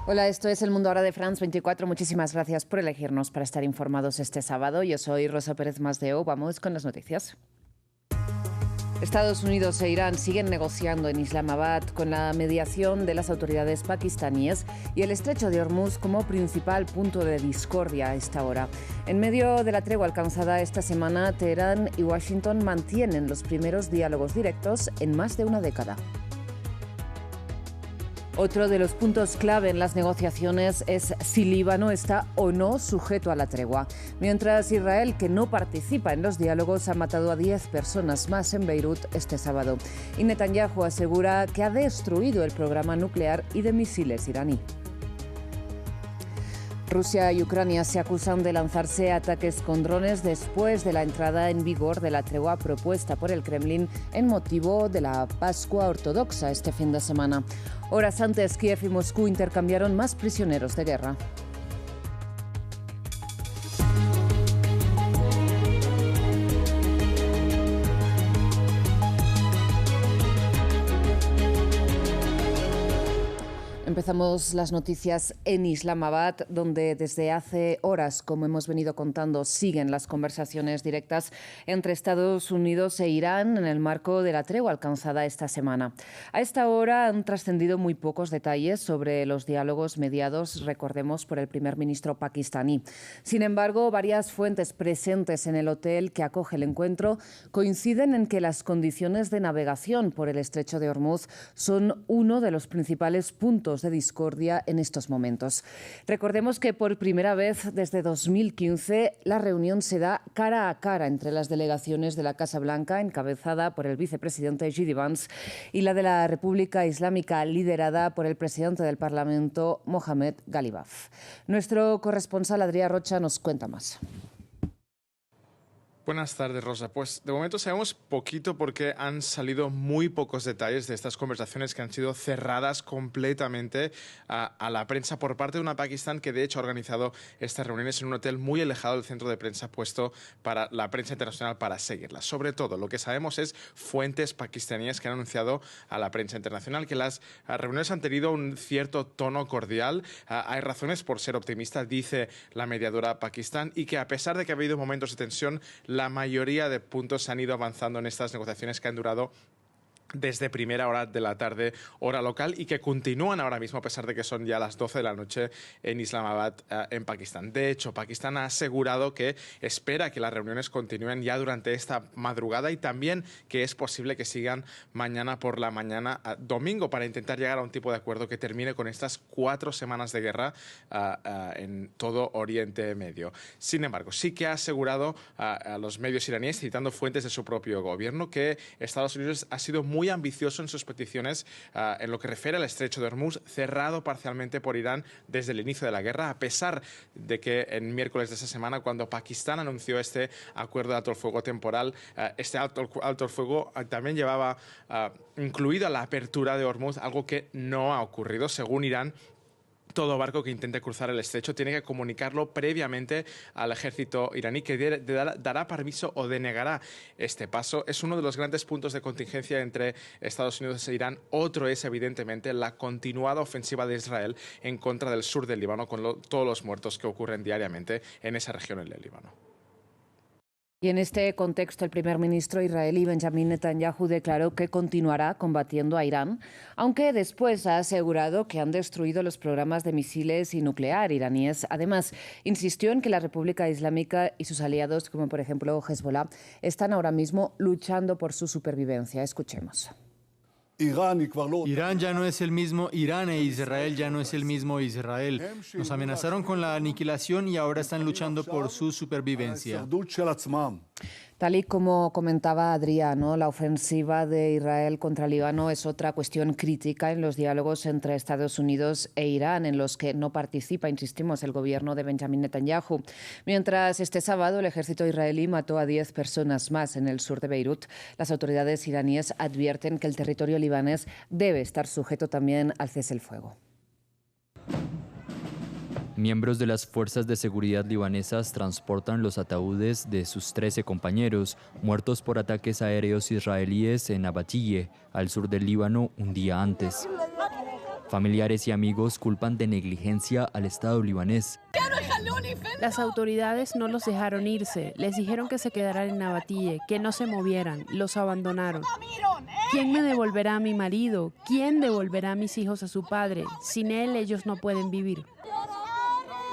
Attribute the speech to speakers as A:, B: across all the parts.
A: Hola, esto es El Mundo Ahora de France 24. Muchísimas gracias por elegirnos para estar informados este sábado. Yo soy Rosa Pérez Masdeu. Vamos con las noticias. Estados Unidos e Irán siguen negociando en Islamabad con la mediación de las autoridades pakistaníes y el estrecho de Hormuz como principal punto de discordia a esta hora. En medio de la tregua alcanzada esta semana, Teherán y Washington mantienen los primeros diálogos directos en más de una década. Otro de los puntos clave en las negociaciones es si Líbano está o no sujeto a la tregua. Mientras Israel, que no participa en los diálogos, ha matado a 10 personas más en Beirut este sábado. Y Netanyahu asegura que ha destruido el programa nuclear y de misiles iraní. Rusia y Ucrania se acusan de lanzarse ataques con drones después de la entrada en vigor de la tregua propuesta por el Kremlin en motivo de la Pascua Ortodoxa este fin de semana. Horas antes, Kiev y Moscú intercambiaron más prisioneros de guerra. Empezamos las noticias en Islamabad, donde desde hace horas, como hemos venido contando, siguen las conversaciones directas entre Estados Unidos e Irán en el marco de la tregua alcanzada esta semana. A esta hora han trascendido muy pocos detalles sobre los diálogos mediados, recordemos, por el primer ministro pakistaní. Sin embargo, varias fuentes presentes en el hotel que acoge el encuentro coinciden en que las condiciones de navegación por el estrecho de Hormuz son uno de los principales puntos de discordia en estos momentos. Recordemos que por primera vez desde 2015 la reunión se da cara a cara entre las delegaciones de la Casa Blanca, encabezada por el vicepresidente J.D. Vance, y la de la República Islámica, liderada por el presidente del Parlamento, Mohamed Ghalibaf. Nuestro corresponsal Adrià Rocha nos cuenta más.
B: Buenas tardes, Rosa. Pues de momento sabemos poquito porque han salido muy pocos detalles de estas conversaciones que han sido cerradas completamente a la prensa por parte de una Pakistán que de hecho ha organizado estas reuniones en un hotel muy alejado del centro de prensa puesto para la prensa internacional para seguirlas. Sobre todo, lo que sabemos es fuentes pakistaníes que han anunciado a la prensa internacional que las reuniones han tenido un cierto tono cordial. Hay razones por ser optimista, dice la mediadora Pakistán, y que a pesar de que ha habido momentos de tensión, la mayoría de puntos han ido avanzando en estas negociaciones que han durado desde primera hora de la tarde, hora local, y que continúan ahora mismo a pesar de que son ya las 12 de la noche en Islamabad, en Pakistán. De hecho, Pakistán ha asegurado que espera que las reuniones continúen ya durante esta madrugada y también que es posible que sigan mañana por la mañana, domingo, para intentar llegar a un tipo de acuerdo que termine con estas 4 semanas de guerra en todo Oriente Medio. Sin embargo, sí que ha asegurado a los medios iraníes, citando fuentes de su propio gobierno, que Estados Unidos ha sido muy ambicioso en sus peticiones en lo que refiere al estrecho de Hormuz, cerrado parcialmente por Irán desde el inicio de la guerra, a pesar de que en miércoles de esa semana, cuando Pakistán anunció este acuerdo de alto el fuego temporal, este alto el fuego también llevaba incluida la apertura de Hormuz, algo que no ha ocurrido. Según Irán, todo barco que intente cruzar el estrecho tiene que comunicarlo previamente al ejército iraní, que dará permiso o denegará este paso. Es uno de los grandes puntos de contingencia entre Estados Unidos e Irán. Otro es, evidentemente, la continuada ofensiva de Israel en contra del sur del Líbano, con todos los muertos que ocurren diariamente en esa región en el Líbano.
A: Y en este contexto, el primer ministro israelí Benjamin Netanyahu declaró que continuará combatiendo a Irán, aunque después ha asegurado que han destruido los programas de misiles y nuclear iraníes. Además, insistió en que la República Islámica y sus aliados, como por ejemplo Hezbollah, están ahora mismo luchando por su supervivencia. Escuchemos.
C: Irán ya no es el mismo Irán e Israel ya no es el mismo Israel. Nos amenazaron con la aniquilación y ahora están luchando por su supervivencia.
A: Tal y como comentaba Adrià, ¿no? La ofensiva de Israel contra Líbano es otra cuestión crítica en los diálogos entre Estados Unidos e Irán, en los que no participa, insistimos, el gobierno de Benjamin Netanyahu. Mientras este sábado el ejército israelí mató a 10 personas más en el sur de Beirut, las autoridades iraníes advierten que el territorio libanés debe estar sujeto también al cese el fuego.
D: Miembros de las fuerzas de seguridad libanesas transportan los ataúdes de sus 13 compañeros muertos por ataques aéreos israelíes en Nabatille, al sur del Líbano, un día antes. Familiares y amigos culpan de negligencia al Estado libanés.
E: Las autoridades no los dejaron irse, les dijeron que se quedaran en Nabatille, que no se movieran, los abandonaron. ¿Quién me devolverá a mi marido? ¿Quién devolverá a mis hijos a su padre? Sin él ellos no pueden vivir.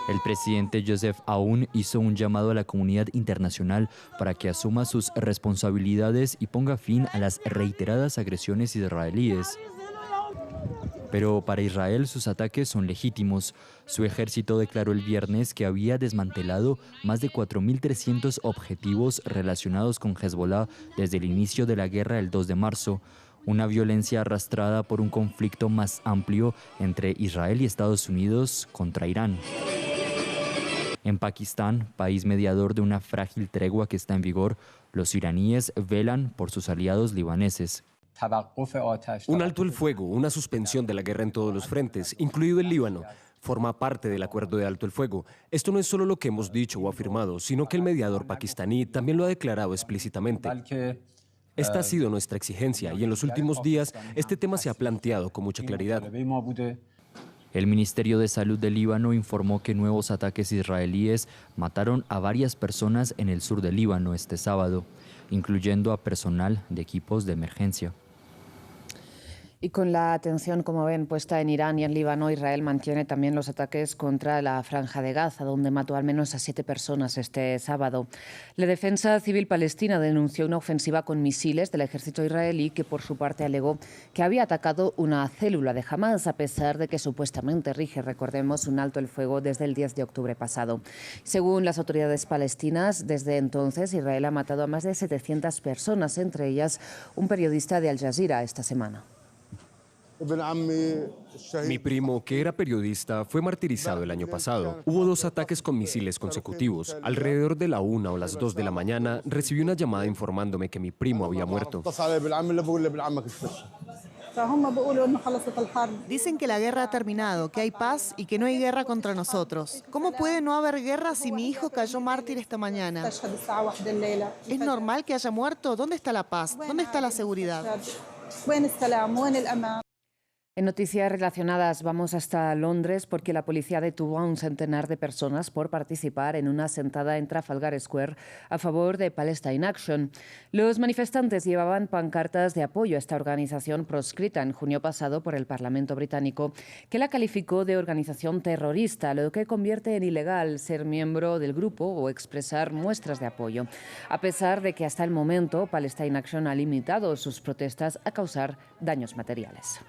D: El presidente Joseph Aoun hizo un llamado a la comunidad internacional para que asuma sus responsabilidades y ponga fin a las reiteradas agresiones israelíes. Pero para Israel sus ataques son legítimos. Su ejército declaró el viernes que había desmantelado más de 4.300 objetivos relacionados con Hezbollah desde el inicio de la guerra el 2 de marzo. Una violencia arrastrada por un conflicto más amplio entre Israel y Estados Unidos contra Irán. En Pakistán, país mediador de una frágil tregua que está en vigor, los iraníes velan por sus aliados libaneses.
F: Un alto el fuego, una suspensión de la guerra en todos los frentes, incluido el Líbano, forma parte del acuerdo de alto el fuego. Esto no es solo lo que hemos dicho o afirmado, sino que el mediador pakistaní también lo ha declarado explícitamente. Esta ha sido nuestra exigencia y en los últimos días este tema se ha planteado con mucha claridad.
D: El Ministerio de Salud del Líbano informó que nuevos ataques israelíes mataron a varias personas en el sur del Líbano este sábado, incluyendo a personal de equipos de emergencia.
A: Y con la atención, como ven, puesta en Irán y en Líbano, Israel mantiene también los ataques contra la Franja de Gaza, donde mató al menos a 7 personas este sábado. La Defensa Civil Palestina denunció una ofensiva con misiles del ejército israelí que, por su parte, alegó que había atacado una célula de Hamás, a pesar de que supuestamente rige, recordemos, un alto el fuego desde el 10 de octubre pasado. Según las autoridades palestinas, desde entonces Israel ha matado a más de 700 personas, entre ellas un periodista de Al Jazeera esta semana.
F: Mi primo, que era periodista, fue martirizado el año pasado. Hubo 2 ataques con misiles consecutivos. Alrededor de la 1 o las 2 de la mañana, recibí una llamada informándome que mi primo había muerto.
G: Dicen que la guerra ha terminado, que hay paz y que no hay guerra contra nosotros. ¿Cómo puede no haber guerra si mi hijo cayó mártir esta mañana? ¿Es normal que haya muerto? ¿Dónde está la paz? ¿Dónde está la seguridad?
A: En noticias relacionadas vamos hasta Londres porque la policía detuvo a un centenar de personas por participar en una sentada en Trafalgar Square a favor de Palestine Action. Los manifestantes llevaban pancartas de apoyo a esta organización proscrita en junio pasado por el Parlamento británico, que la calificó de organización terrorista, lo que convierte en ilegal ser miembro del grupo o expresar muestras de apoyo, a pesar de que hasta el momento Palestine Action ha limitado sus protestas a causar daños materiales.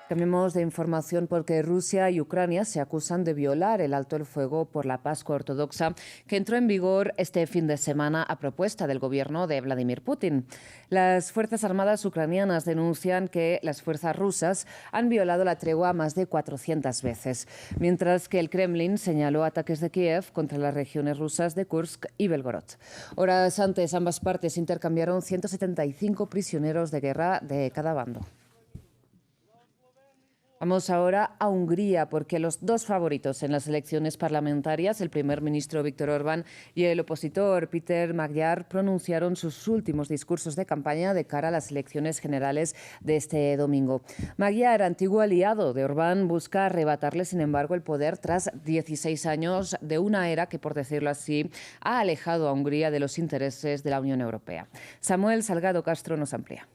A: Cambiemos de información porque Rusia y Ucrania se acusan de violar el alto el fuego por la Pascua Ortodoxa que entró en vigor este fin de semana a propuesta del gobierno de Vladimir Putin. Las Fuerzas Armadas ucranianas denuncian que las fuerzas rusas han violado la tregua más de 400 veces, mientras que el Kremlin señaló ataques de Kiev contra las regiones rusas de Kursk y Belgorod. Horas antes, ambas partes intercambiaron 175 prisioneros de guerra de cada bando. Vamos ahora a Hungría, porque los 2 favoritos en las elecciones parlamentarias, el primer ministro Viktor Orbán y el opositor Péter Magyar, pronunciaron sus últimos discursos de campaña de cara a las elecciones generales de este domingo. Magyar, antiguo aliado de Orbán, busca arrebatarle, sin embargo, el poder tras 16 años de una era que, por decirlo así, ha alejado a Hungría de los intereses de la Unión Europea. Samuel Salgado Castro nos amplía.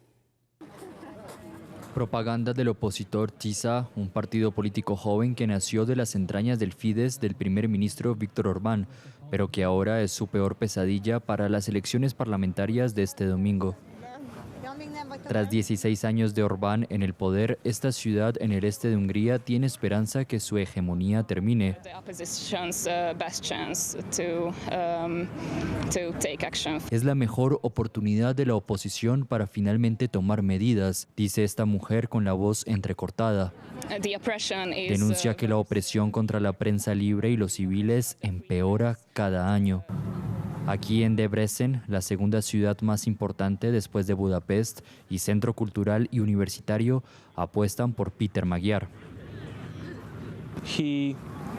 D: Propaganda del opositor TISA, un partido político joven que nació de las entrañas del Fidesz del primer ministro Viktor Orbán, pero que ahora es su peor pesadilla para las elecciones parlamentarias de este domingo. Tras 16 años de Orbán en el poder, esta ciudad en el este de Hungría tiene esperanza que su hegemonía termine. Es la mejor oportunidad de la oposición para finalmente tomar medidas, dice esta mujer con la voz entrecortada. Denuncia que la opresión contra la prensa libre y los civiles empeora cada año. Aquí en Debrecen, la segunda ciudad más importante después de Budapest y centro cultural y universitario, apuestan por Péter Magyar.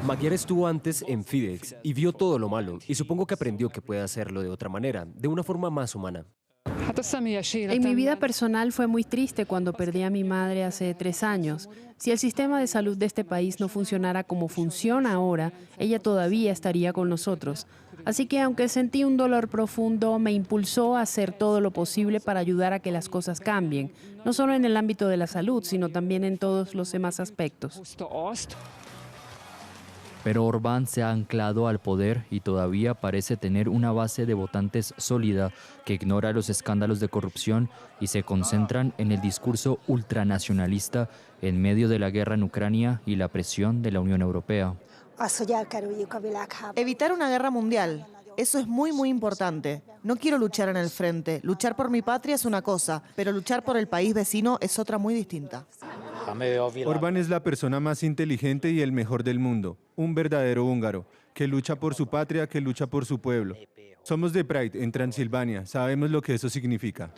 F: Magyar estuvo antes en Fidesz y vio todo lo malo, y supongo que aprendió que puede hacerlo de otra manera, de una forma más humana.
E: En mi vida personal fue muy triste cuando perdí a mi madre hace 3 años. Si el sistema de salud de este país no funcionara como funciona ahora, ella todavía estaría con nosotros. Así que aunque sentí un dolor profundo, me impulsó a hacer todo lo posible para ayudar a que las cosas cambien, no solo en el ámbito de la salud, sino también en todos los demás aspectos.
D: Pero Orbán se ha anclado al poder y todavía parece tener una base de votantes sólida que ignora los escándalos de corrupción y se concentran en el discurso ultranacionalista en medio de la guerra en Ucrania y la presión de la Unión Europea.
G: Evitar una guerra mundial. Eso es muy importante. No quiero luchar en el frente. Luchar por mi patria es una cosa, pero luchar por el país vecino es otra muy distinta.
H: Orbán es la persona más inteligente y el mejor del mundo, un verdadero húngaro, que lucha por su patria, que lucha por su pueblo. Somos de Pride, en Transilvania, sabemos lo que eso significa.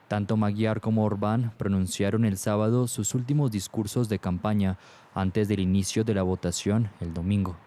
D: Tanto Magyar como Orbán pronunciaron el sábado sus últimos discursos de campaña antes del inicio de la votación el domingo.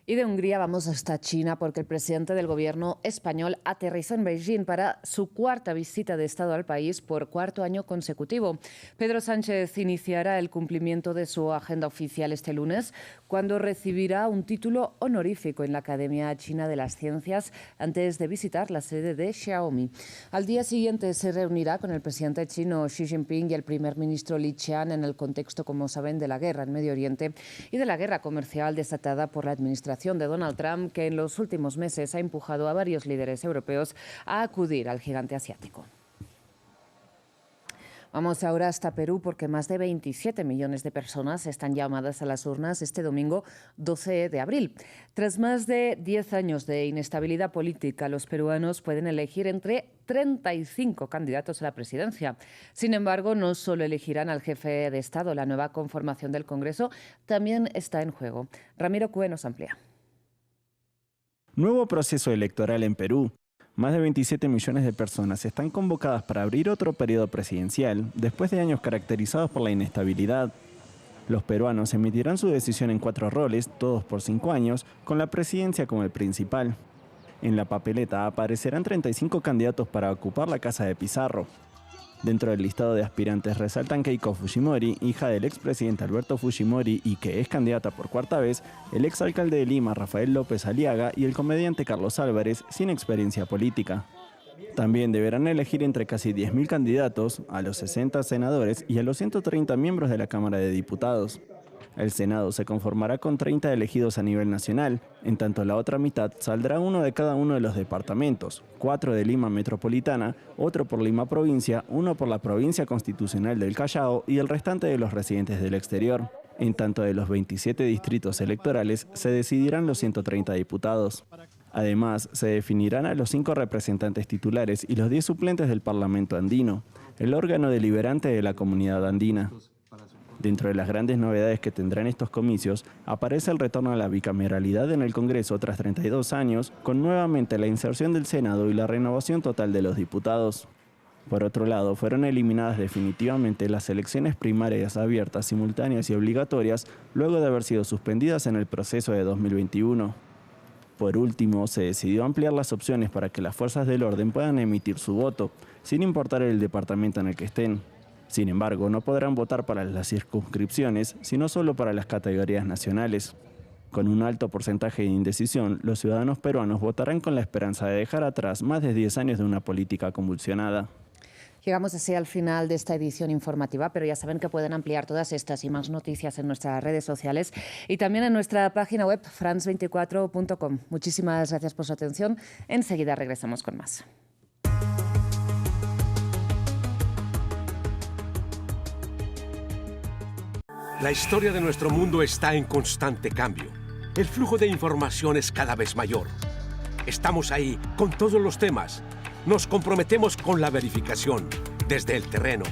A: Y de Hungría vamos hasta China porque el presidente del gobierno español aterrizó en Beijing para su 4ª visita de Estado al país por 4º año consecutivo. Pedro Sánchez iniciará el cumplimiento de su agenda oficial este lunes cuando recibirá un título honorífico en la Academia China de las Ciencias antes de visitar la sede de Xiaomi. Al día siguiente se reunirá con el presidente chino Xi Jinping y el primer ministro Li Qiang en el contexto, como saben, de la guerra en Medio Oriente y de la guerra comercial desatada por la administración de Donald Trump, que en los últimos meses ha empujado a varios líderes europeos a acudir al gigante asiático. Vamos ahora hasta Perú porque más de 27 millones de personas están llamadas a las urnas este domingo 12 de abril. Tras más de 10 años de inestabilidad política, los peruanos pueden elegir entre 35 candidatos a la presidencia. Sin embargo, no solo elegirán al jefe de Estado, la nueva conformación del Congreso también está en juego. Ramiro Cue nos amplía.
I: Nuevo proceso electoral en Perú. Más de 27 millones de personas están convocadas para abrir otro periodo presidencial después de años caracterizados por la inestabilidad. Los peruanos emitirán su decisión en 4 roles, todos por 5 años, con la presidencia como el principal. En la papeleta aparecerán 35 candidatos para ocupar la Casa de Pizarro. Dentro del listado de aspirantes resaltan Keiko Fujimori, hija del expresidente Alberto Fujimori y que es candidata por 4ª vez, el exalcalde de Lima Rafael López Aliaga y el comediante Carlos Álvarez, sin experiencia política. También deberán elegir entre casi 10.000 candidatos, a los 60 senadores y a los 130 miembros de la Cámara de Diputados. El Senado se conformará con 30 elegidos a nivel nacional, en tanto la otra mitad saldrá uno de cada uno de los departamentos, 4 de Lima Metropolitana, otro por Lima Provincia, uno por la Provincia Constitucional del Callao y el restante de los residentes del exterior. En tanto de los 27 distritos electorales se decidirán los 130 diputados. Además, se definirán a los 5 representantes titulares y los 10 suplentes del Parlamento andino, el órgano deliberante de la comunidad andina. Dentro de las grandes novedades que tendrán estos comicios, aparece el retorno a la bicameralidad en el Congreso tras 32 años, con nuevamente la inserción del Senado y la renovación total de los diputados. Por otro lado, fueron eliminadas definitivamente las elecciones primarias abiertas, simultáneas y obligatorias, luego de haber sido suspendidas en el proceso de 2021. Por último, se decidió ampliar las opciones para que las fuerzas del orden puedan emitir su voto, sin importar el departamento en el que estén. Sin embargo, no podrán votar para las circunscripciones, sino solo para las categorías nacionales. Con un alto porcentaje de indecisión, los ciudadanos peruanos votarán con la esperanza de dejar atrás más de 10 años de una política convulsionada.
A: Llegamos así al final de esta edición informativa, pero ya saben que pueden ampliar todas estas y más noticias en nuestras redes sociales y también en nuestra página web france24.com. Muchísimas gracias por su atención. Enseguida regresamos con más.
J: La historia de nuestro mundo está en constante cambio. El flujo de información es cada vez mayor. Estamos ahí con todos los temas. Nos comprometemos con la verificación, desde el terreno,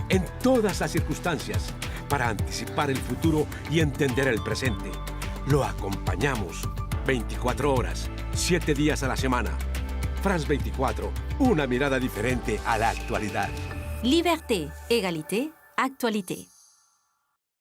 J: en todas las circunstancias, para anticipar el futuro y entender el presente. Lo acompañamos 24 horas, 7 días a la semana. France 24, una mirada diferente a la actualidad.
K: Liberté, égalité, actualité.